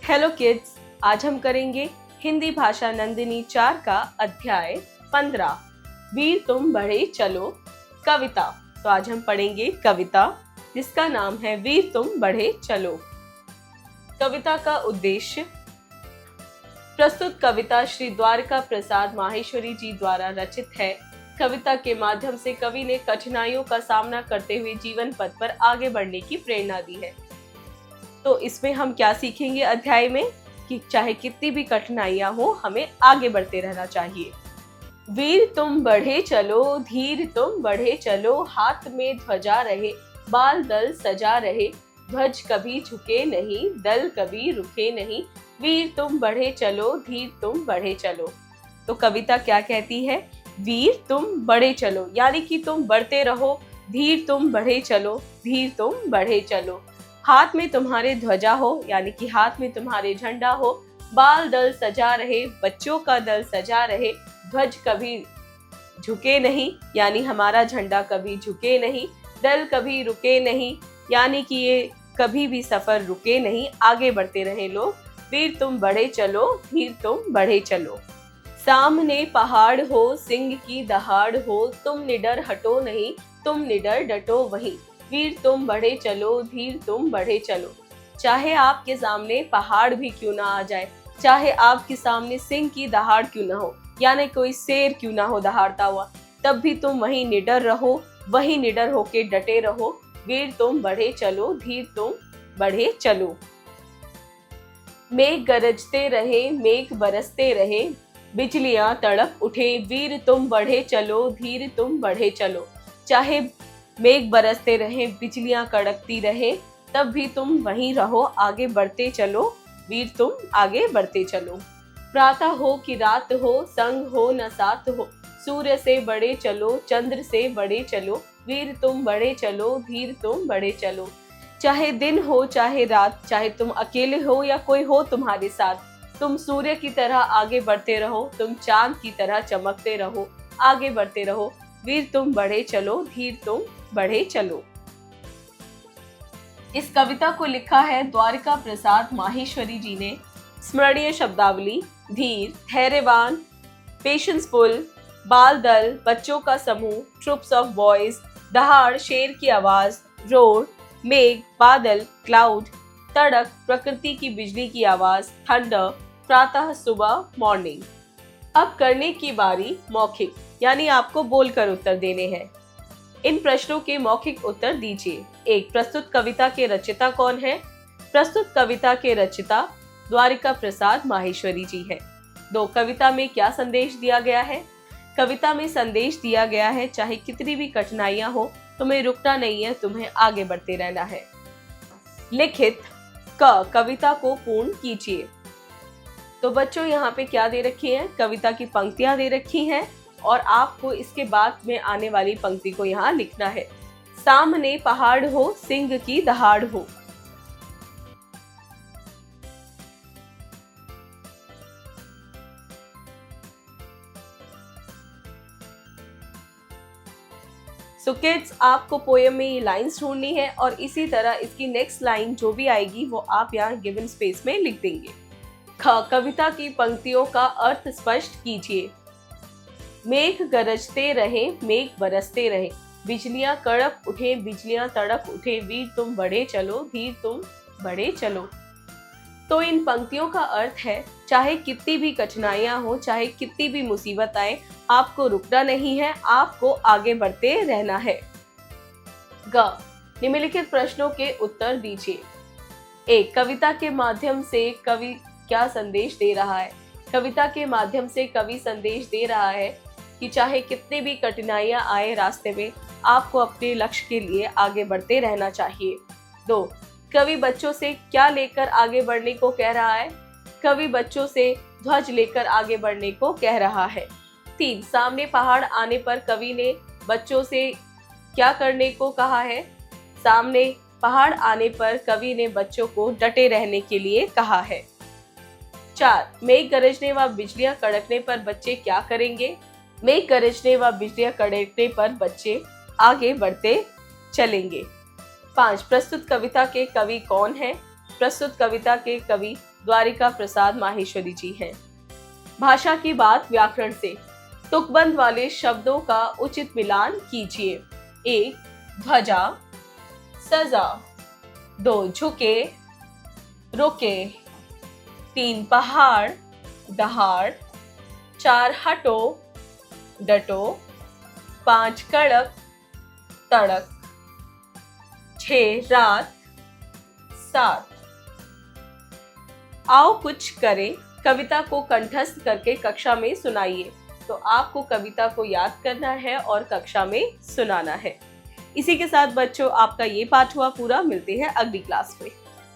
Hello kids, आज हम करेंगे हिंदी भाषा नंदिनी 4 का अध्याय 15 वीर तुम बढ़े चलो कविता। तो आज हम पढ़ेंगे कविता जिसका नाम है वीर तुम बढ़े चलो। कविता का उद्देश्य। प्रस्तुत कविता श्री द्वारका प्रसाद माहेश्वरी जी द्वारा रचित है। कविता के माध्यम से कवि ने कठिनाइयों का सामना करते हुए जीवन पथ पर आगे बढ़ने की प्रेरणा दी है। तो इसमें हम क्या सीखेंगे अध्याय में कि चाहे कितनी भी कठिनाइयां हो, हमें आगे बढ़ते रहना चाहिए। वीर तुम बढ़े चलो, धीर तुम बढ़े चलो, हाथ में ध्वजा रहे, बाल दल सजा रहे, ध्वज कभी झुके नहीं, दल कभी रुके नहीं, वीर तुम बढ़े चलो, धीर तुम बढ़े चलो। तो कविता क्या कहती है? वीर तुम बढ़े चलो, यानी कि तुम बढ़ते रहो, धीर तुम बढ़े चलो, धीर तुम बढ़े चलो। हाथ में तुम्हारे ध्वजा हो, यानी कि हाथ में तुम्हारे झंडा हो, बाल दल सजा रहे, बच्चों का दल सजा रहे, ध्वज कभी झुके नहीं, यानी हमारा झंडा कभी झुके नहीं, दल कभी रुके नहीं, यानी कि ये कभी भी सफर रुके नहीं, आगे बढ़ते रहे लोग। वीर तुम बढ़े चलो, धीर तुम बढ़े चलो। सामने पहाड़ हो, सिंह की दहाड़ हो, तुम निडर हटो नहीं, तुम निडर डटो वहीं, वीर तुम बढ़े चलो, धीर तुम बढ़े चलो। चाहे आपके सामने पहाड़ भी क्यों ना आ जाए, चाहे आपके सामने सिंह की दहाड़ क्यों ना हो, यानी कोई शेर क्यों ना हो दहाड़ता हुआ, तब भी तुम वहीं निडर रहो, वहीं निडर होके डटे रहो। वीर तुम बढ़े चलो, धीर तुम बढ़े चलो। मेघ गरजते रहे, मेघ बरसते रहे, बिजलियां तड़प उठे, वीर तुम बढ़े चलो, धीर तुम बढ़े चलो। चाहे मेघ बरसते रहे, बिजलियां कड़कती रहे, तब भी तुम वहीं रहो, आगे बढ़ते चलो, वीर तुम आगे बढ़ते चलो। प्रातः हो कि रात हो, संग हो न साथ हो, सूर्य से बढ़े चलो, चंद्र से बढ़े चलो, वीर तुम बढ़े चलो, धीर तुम बढ़े चलो। चाहे दिन हो चाहे रात, चाहे तुम अकेले हो या कोई हो तुम्हारे साथ, तुम सूर्य की तरह आगे बढ़ते रहो, तुम चांद की तरह चमकते रहो, आगे बढ़ते रहो। वीर तुम बढ़े चलो, धीर तुम बढ़े चलो। इस कविता को लिखा है द्वारका प्रसाद माहेश्वरी जी ने। स्मरणीय शब्दावली: धीर, धैर्यवान, पेशेंसफुल, बाल दल, बच्चों का समूह, ट्रुप्स ऑफ बॉयज, दहाड़, शेर की आवाज, रोड, मेघ, बादल, क्लाउड, तड़क, प्रकृति की बिजली की आवाज, थंडर, प्रातः, सुबह, मॉर्निंग। अब करने की बारी मौखिक, यानी आपको बोलकर उत्तर देने हैं। इन प्रश्नों के मौखिक उत्तर दीजिए। 1. प्रस्तुत कविता के रचयिता कौन है? प्रस्तुत कविता के रचयिता द्वारका प्रसाद माहेश्वरी जी है। 2. कविता में क्या संदेश दिया गया है? कविता में संदेश दिया गया है चाहे कितनी भी कठिनाइयां हो, तुम्हें रुकना नहीं है, तुम्हें आगे बढ़ते रहना है। लिखित क, कविता को पूर्ण कीजिए। तो बच्चों यहाँ पे क्या दे रखी है? कविता की पंक्तियां दे रखी हैं और आपको इसके बाद में आने वाली पंक्ति को यहाँ लिखना है। सामने पहाड़ हो, सिंह की दहाड़ हो। सो किड्स, आपको पोएम में ये लाइंस ढूंढनी है और इसी तरह इसकी नेक्स्ट लाइन जो भी आएगी वो आप यहाँ गिवन स्पेस में लिख देंगे। ख, कविता की पंक्तियों का अर्थ स्पष्ट कीजिए। मेघ गरजते रहे, मेघ बरसते रहे, बिजलियां कड़क उठे, बिजलियां तड़क उठे, वीर तुम बढ़े चलो, धीर तुम बढ़े चलो। तो इन पंक्तियों का अर्थ है चाहे कितनी भी कठिनाइयां हो, चाहे कितनी भी मुसीबत आए, आपको रुकना नहीं है, आपको आगे बढ़ते रहना है। ग, निम्नलिखित प्रश्नों के उत्तर दीजिए। 1. कविता के माध्यम से कवि क्या संदेश दे रहा है? कविता के माध्यम से कवि संदेश दे रहा है कि चाहे कितनी भी कठिनाइयां आए रास्ते में, आपको अपने लक्ष्य के लिए आगे बढ़ते रहना चाहिए। 2. कवि बच्चों से क्या लेकर आगे बढ़ने को कह रहा है? कवि बच्चों से ध्वज लेकर आगे बढ़ने को कह रहा है। 3. सामने पहाड़ आने पर कवि ने बच्चों से क्या करने को कहा है? सामने पहाड़ आने पर कवि ने बच्चों को डटे रहने के लिए कहा है। 4. मेघ गरजने व बिजलियां कड़कने पर बच्चे क्या करेंगे? मेघ गरजने व बिजलियां कड़कने पर बच्चे आगे बढ़ते चलेंगे। 5. प्रस्तुत कविता के कवि कौन है? प्रस्तुत कविता के कवि द्वारिका प्रसाद माहेश्वरी जी हैं। भाषा की बात व्याकरण से। तुकबंद वाले शब्दों का उचित मिलान कीजिए। 1. ध्वजा, सजा। 2. झुके, रुके। 3. पहाड़, दहाड़। 4. हटो, डटो। 5. कड़क, तड़क। 6. रात, सात। आओ कुछ करें, कविता को कंठस्थ करके कक्षा में सुनाइए। तो आपको कविता को याद करना है और कक्षा में सुनाना है। इसी के साथ बच्चों आपका ये पाठ हुआ पूरा। मिलते हैं अगली क्लास में।